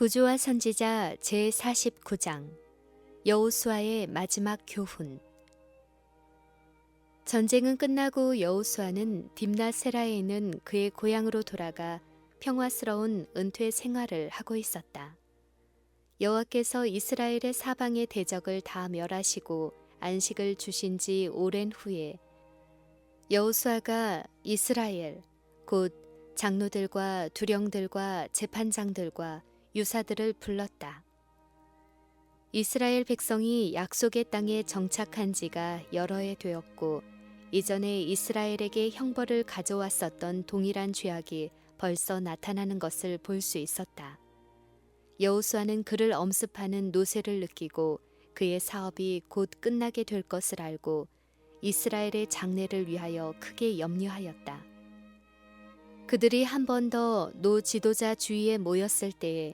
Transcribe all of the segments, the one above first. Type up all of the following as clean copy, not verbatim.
부조와 선지자 제49장 여호수아의 마지막 교훈. 전쟁은 끝나고 여호수아는 딥나세라에 있는 그의 고향으로 돌아가 평화스러운 은퇴 생활을 하고 있었다. 여호와께서 이스라엘의 사방의 대적을 다 멸하시고 안식을 주신 지 오랜 후에 여호수아가 이스라엘 곧 장로들과 두령들과 재판장들과 유사들을 불렀다. 이스라엘 백성이 약속의 땅에 정착한 지가 여러 해 되었고 이전에 이스라엘에게 형벌을 가져왔었던 동일한 죄악이 벌써 나타나는 것을 볼 수 있었다. 여호수아는 그를 엄습하는 노쇠를 느끼고 그의 사업이 곧 끝나게 될 것을 알고 이스라엘의 장래를 위하여 크게 염려하였다. 그들이 한 번 더 노 지도자 주위에 모였을 때에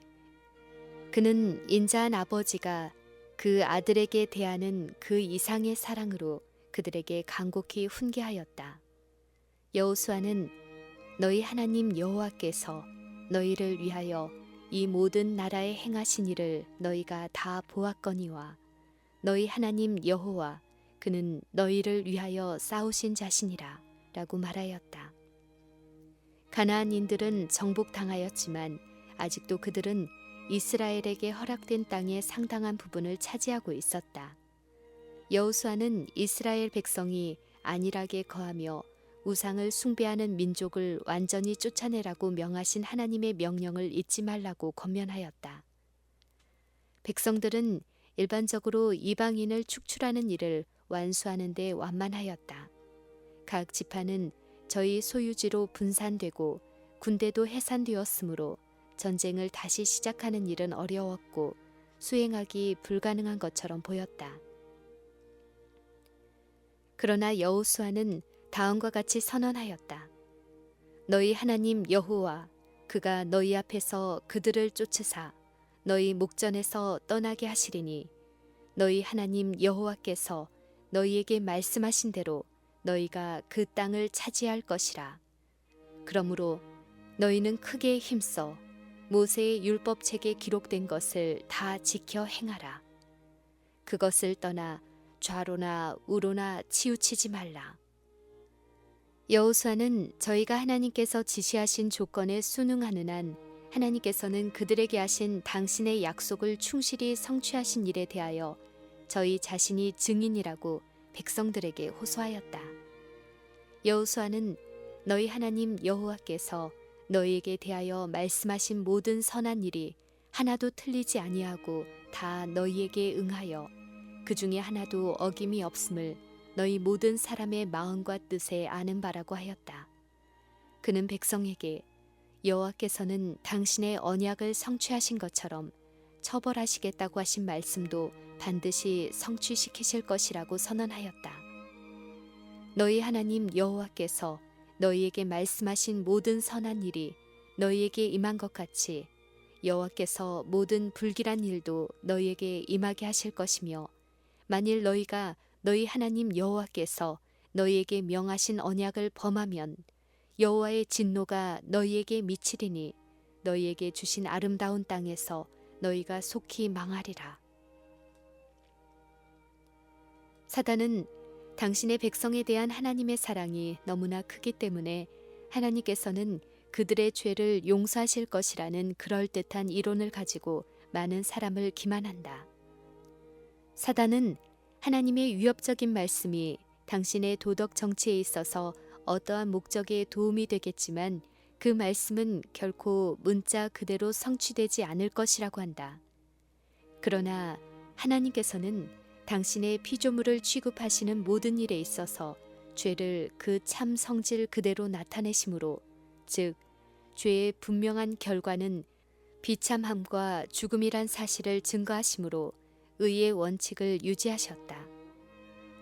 그는 인자한 아버지가 그 아들에게 대하는 그 이상의 사랑으로 그들에게 간곡히 훈계하였다. 여호수아는 너희 하나님 여호와께서 너희를 위하여 이 모든 나라에 행하신 일을 너희가 다 보았거니와 너희 하나님 여호와 그는 너희를 위하여 싸우신 자신이라 라고 말하였다. 가나안인들은 정복당하였지만 아직도 그들은 이스라엘에게 허락된 땅의 상당한 부분을 차지하고 있었다. 여호수아는 이스라엘 백성이 안일하게 거하며 우상을 숭배하는 민족을 완전히 쫓아내라고 명하신 하나님의 명령을 잊지 말라고 권면하였다. 백성들은 일반적으로 이방인을 축출하는 일을 완수하는 데 완만하였다. 각 지파는 저희 소유지로 분산되고 군대도 해산되었으므로 전쟁을 다시 시작하는 일은 어려웠고 수행하기 불가능한 것처럼 보였다. 그러나 여호수아는 다음과 같이 선언하였다. 너희 하나님 여호와 그가 너희 앞에서 그들을 쫓으사 너희 목전에서 떠나게 하시리니 너희 하나님 여호와께서 너희에게 말씀하신 대로 너희가 그 땅을 차지할 것이라. 그러므로 너희는 크게 힘써 모세의 율법책에 기록된 것을 다 지켜 행하라. 그것을 떠나 좌로나 우로나 치우치지 말라. 여호수아는 저희가 하나님께서 지시하신 조건에 순응하는 한 하나님께서는 그들에게 하신 당신의 약속을 충실히 성취하신 일에 대하여 저희 자신이 증인이라고 백성들에게 호소하였다. 여호수아는 너희 하나님 여호와께서 너희에게 대하여 말씀하신 모든 선한 일이 하나도 틀리지 아니하고 다 너희에게 응하여 그 중에 하나도 어김이 없음을 너희 모든 사람의 마음과 뜻에 아는 바라고 하였다. 그는 백성에게 여호와께서는 당신의 언약을 성취하신 것처럼 처벌하시겠다고 하신 말씀도 반드시 성취시키실 것이라고 선언하였다. 너희 하나님 여호와께서 너희에게 말씀하신 모든 선한 일이 너희에게 임한 것 같이 여호와께서 모든 불길한 일도 너희에게 임하게 하실 것이며 만일 너희가 너희 하나님 여호와께서 너희에게 명하신 언약을 범하면 여호와의 진노가 너희에게 미치리니 너희에게 주신 아름다운 땅에서 너희가 속히 망하리라. 사단은 당신의 백성에 대한 하나님의 사랑이 너무나 크기 때문에 하나님께서는 그들의 죄를 용서하실 것이라는 그럴듯한 이론을 가지고 많은 사람을 기만한다. 사단은 하나님의 위협적인 말씀이 당신의 도덕 정치에 있어서 어떠한 목적에 도움이 되겠지만 그 말씀은 결코 문자 그대로 성취되지 않을 것이라고 한다. 그러나 하나님께서는 당신의 피조물을 취급하시는 모든 일에 있어서 죄를 그 참 성질 그대로 나타내심으로 즉 죄의 분명한 결과는 비참함과 죽음이란 사실을 증거하심으로 의의 원칙을 유지하셨다.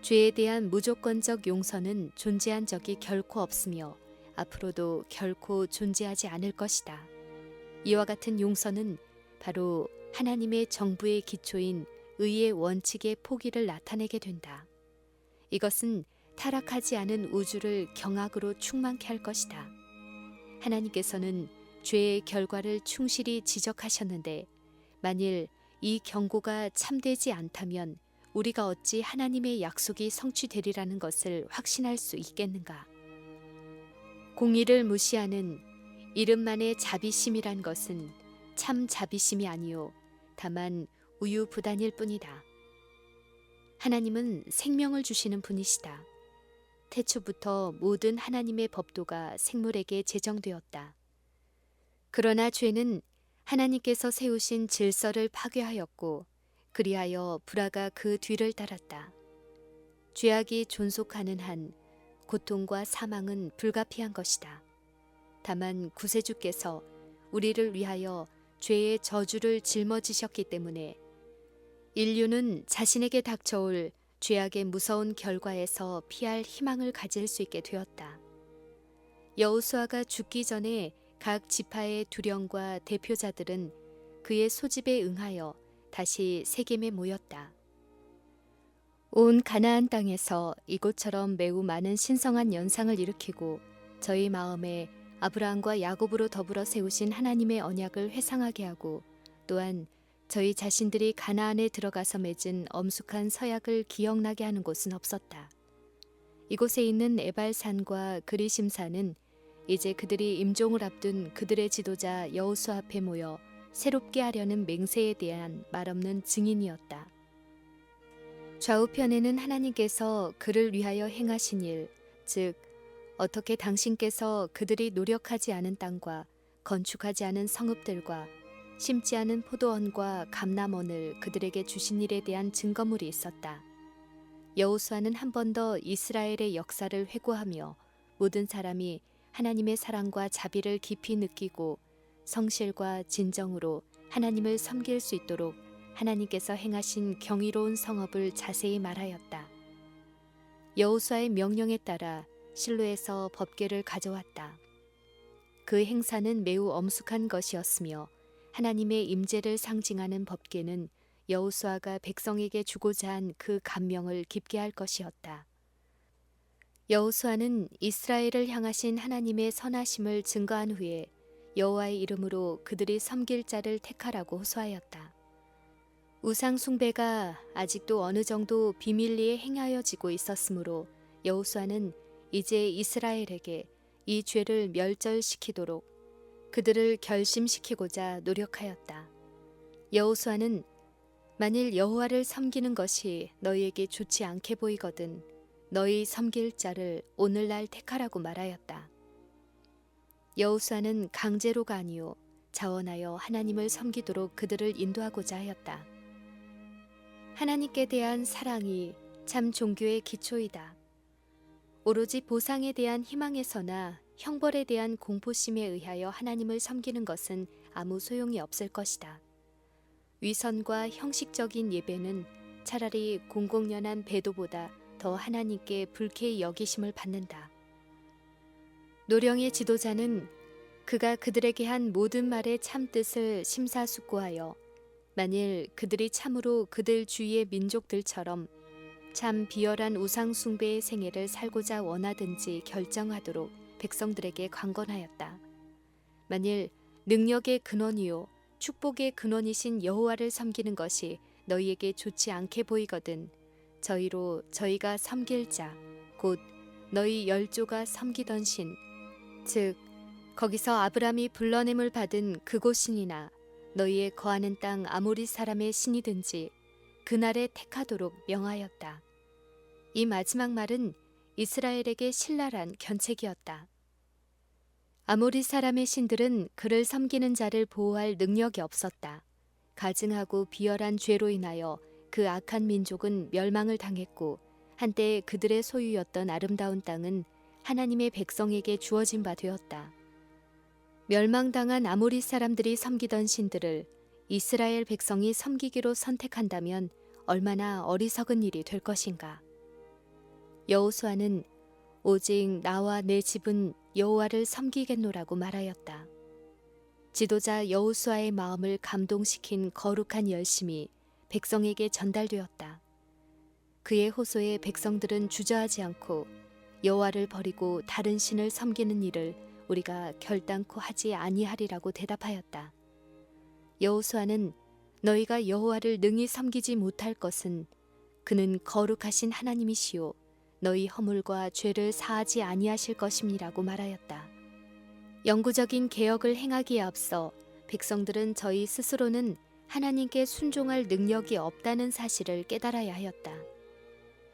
죄에 대한 무조건적 용서는 존재한 적이 결코 없으며 앞으로도 결코 존재하지 않을 것이다. 이와 같은 용서는 바로 하나님의 정부의 기초인 의의 원칙의 포기를 나타내게 된다. 이것은 타락하지 않은 우주를 경악으로 충만케 할 것이다. 하나님께서는 죄의 결과를 충실히 지적하셨는데 만일 이 경고가 참되지 않다면 우리가 어찌 하나님의 약속이 성취되리라는 것을 확신할 수 있겠는가? 공의를 무시하는 이름만의 자비심이란 것은 참 자비심이 아니요 다만 우유부단일 뿐이다. 하나님은 생명을 주시는 분이시다. 태초부터 모든 하나님의 법도가 생물에게 제정되었다. 그러나 죄는 하나님께서 세우신 질서를 파괴하였고 그리하여 불화가 그 뒤를 따랐다. 죄악이 존속하는 한 고통과 사망은 불가피한 것이다. 다만 구세주께서 우리를 위하여 죄의 저주를 짊어지셨기 때문에 인류는 자신에게 닥쳐올 죄악의 무서운 결과에서 피할 희망을 가질 수 있게 되었다. 여호수아가 죽기 전에 각 지파의 두령과 대표자들은 그의 소집에 응하여 다시 세겜에 모였다. 온 가나안 땅에서 이곳처럼 매우 많은 신성한 연상을 일으키고 저희 마음에 아브라함과 야곱으로 더불어 세우신 하나님의 언약을 회상하게 하고 또한 저희 자신들이 가나안에 들어가서 맺은 엄숙한 서약을 기억나게 하는 곳은 없었다. 이곳에 있는 에발산과 그리심산은 이제 그들이 임종을 앞둔 그들의 지도자 여호수아 앞에 모여 새롭게 하려는 맹세에 대한 말없는 증인이었다. 좌우편에는 하나님께서 그를 위하여 행하신 일, 즉 어떻게 당신께서 그들이 노력하지 않은 땅과 건축하지 않은 성읍들과 심지 않은 포도원과 감람원을 그들에게 주신 일에 대한 증거물이 있었다. 여호수아는 한 번 더 이스라엘의 역사를 회고하며 모든 사람이 하나님의 사랑과 자비를 깊이 느끼고 성실과 진정으로 하나님을 섬길 수 있도록 하나님께서 행하신 경이로운 성업을 자세히 말하였다. 여호수아의 명령에 따라 실로에서 법궤를 가져왔다. 그 행사는 매우 엄숙한 것이었으며 하나님의 임재를 상징하는 법궤는 여호수아가 백성에게 주고자 한 그 감명을 깊게 할 것이었다. 여호수아는 이스라엘을 향하신 하나님의 선하심을 증거한 후에 여호와의 이름으로 그들이 섬길 자를 택하라고 호소하였다. 우상 숭배가 아직도 어느 정도 비밀리에 행하여지고 있었으므로 여호수아는 이제 이스라엘에게 이 죄를 멸절시키도록 그들을 결심시키고자 노력하였다. 여호수아는 만일 여호와를 섬기는 것이 너희에게 좋지 않게 보이거든 너희 섬길 자를 오늘날 택하라고 말하였다. 여호수아는 강제로가 아니요 자원하여 하나님을 섬기도록 그들을 인도하고자 하였다. 하나님께 대한 사랑이 참 종교의 기초이다. 오로지 보상에 대한 희망에서나 형벌에 대한 공포심에 의하여 하나님을 섬기는 것은 아무 소용이 없을 것이다. 위선과 형식적인 예배는 차라리 공공연한 배도보다 더 하나님께 불쾌히 여기심을 받는다. 노령의 지도자는 그가 그들에게 한 모든 말의 참뜻을 심사숙고하여 만일 그들이 참으로 그들 주위의 민족들처럼 참 비열한 우상숭배의 생애를 살고자 원하든지 결정하도록 백성들에게 관건하였다. 만일 능력의 근원이요 축복의 근원이신 여호와를 섬기는 것이 너희에게 좋지 않게 보이거든 저희로 저희가 섬길 자 곧 너희 열조가 섬기던 신 즉 거기서 아브람이 불러냄을 받은 그곳이니나 너희의 거하는 땅 아모리 사람의 신이든지 그날에 택하도록 명하였다. 이 마지막 말은 이스라엘에게 신랄한 견책이었다. 아모리 사람의 신들은 그를 섬기는 자를 보호할 능력이 없었다. 가증하고 비열한 죄로 인하여 그 악한 민족은 멸망을 당했고 한때 그들의 소유였던 아름다운 땅은 하나님의 백성에게 주어진 바 되었다. 멸망당한 아모리 사람들이 섬기던 신들을 이스라엘 백성이 섬기기로 선택한다면 얼마나 어리석은 일이 될 것인가. 여호수아는 오직 나와 내 집은 여호와를 섬기겠노라고 말하였다. 지도자 여호수아의 마음을 감동시킨 거룩한 열심이 백성에게 전달되었다. 그의 호소에 백성들은 주저하지 않고 여호와를 버리고 다른 신을 섬기는 일을 우리가 결단코 하지 아니하리라고 대답하였다. 여호수아는 너희가 여호와를 능히 섬기지 못할 것은 그는 거룩하신 하나님이시요 너희 허물과 죄를 사하지 아니하실 것임이라고 말하였다. 영구적인 개혁을 행하기에 앞서 백성들은 저희 스스로는 하나님께 순종할 능력이 없다는 사실을 깨달아야 하였다.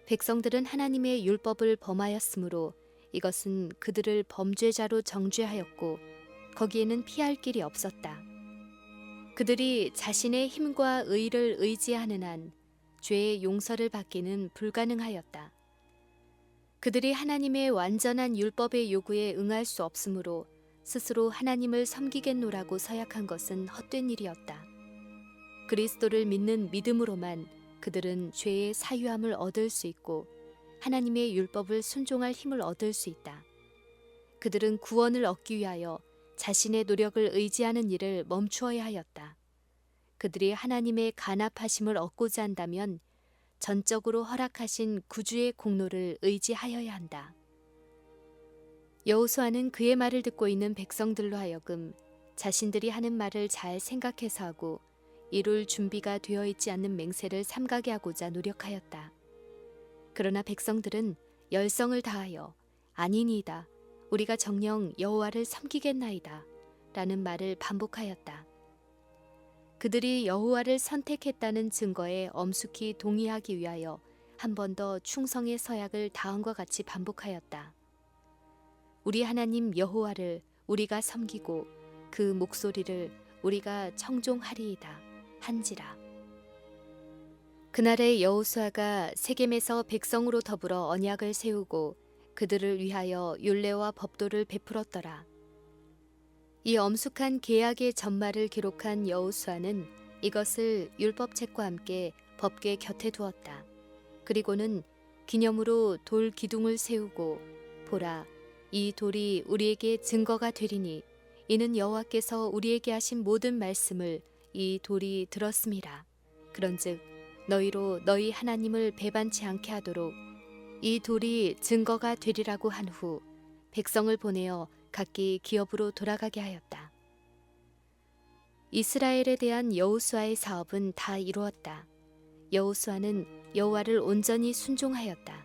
백성들은 하나님의 율법을 범하였으므로 이것은 그들을 범죄자로 정죄하였고 거기에는 피할 길이 없었다. 그들이 자신의 힘과 의를 의지하는 한 죄의 용서를 받기는 불가능하였다. 그들이 하나님의 완전한 율법의 요구에 응할 수 없으므로 스스로 하나님을 섬기겠노라고 서약한 것은 헛된 일이었다. 그리스도를 믿는 믿음으로만 그들은 죄의 사유함을 얻을 수 있고 하나님의 율법을 순종할 힘을 얻을 수 있다. 그들은 구원을 얻기 위하여 자신의 노력을 의지하는 일을 멈추어야 하였다. 그들이 하나님의 간합하심을 얻고자 한다면 전적으로 허락하신 구주의 공로를 의지하여야 한다. 여호수아는 그의 말을 듣고 있는 백성들로 하여금 자신들이 하는 말을 잘 생각해서 하고 이룰 준비가 되어 있지 않는 맹세를 삼가게 하고자 노력하였다. 그러나 백성들은 열성을 다하여 아니니이다. 우리가 정녕 여호와를 섬기겠나이다. 라는 말을 반복하였다. 그들이 여호와를 선택했다는 증거에 엄숙히 동의하기 위하여 한 번 더 충성의 서약을 다음과 같이 반복하였다. 우리 하나님 여호와를 우리가 섬기고 그 목소리를 우리가 청종하리이다 한지라. 그날에 여호수아가 세겜에서 백성으로 더불어 언약을 세우고 그들을 위하여 율례와 법도를 베풀었더라. 이 엄숙한 계약의 전말을 기록한 여호수아는 이것을 율법책과 함께 법궤 곁에 두었다. 그리고는 기념으로 돌 기둥을 세우고 보라, 이 돌이 우리에게 증거가 되리니 이는 여호와께서 우리에게 하신 모든 말씀을 이 돌이 들었음이라. 그런즉 너희로 너희 하나님을 배반치 않게 하도록 이 돌이 증거가 되리라고 한 후 백성을 보내어 각기 기업으로 돌아가게 하였다. 이스라엘에 대한 여호수아의 사업은 다 이루었다. 여호수아는 여호와를 온전히 순종하였다.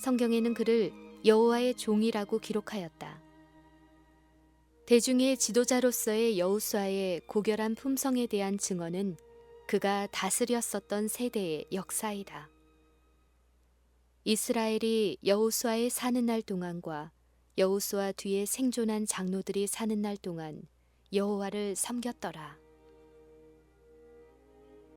성경에는 그를 여호와의 종이라고 기록하였다. 대중의 지도자로서의 여호수아의 고결한 품성에 대한 증언은 그가 다스렸었던 세대의 역사이다. 이스라엘이 여호수아의 사는 날 동안과 여호수아 뒤에 생존한 장로들이 사는 날 동안 여호와를 섬겼더라.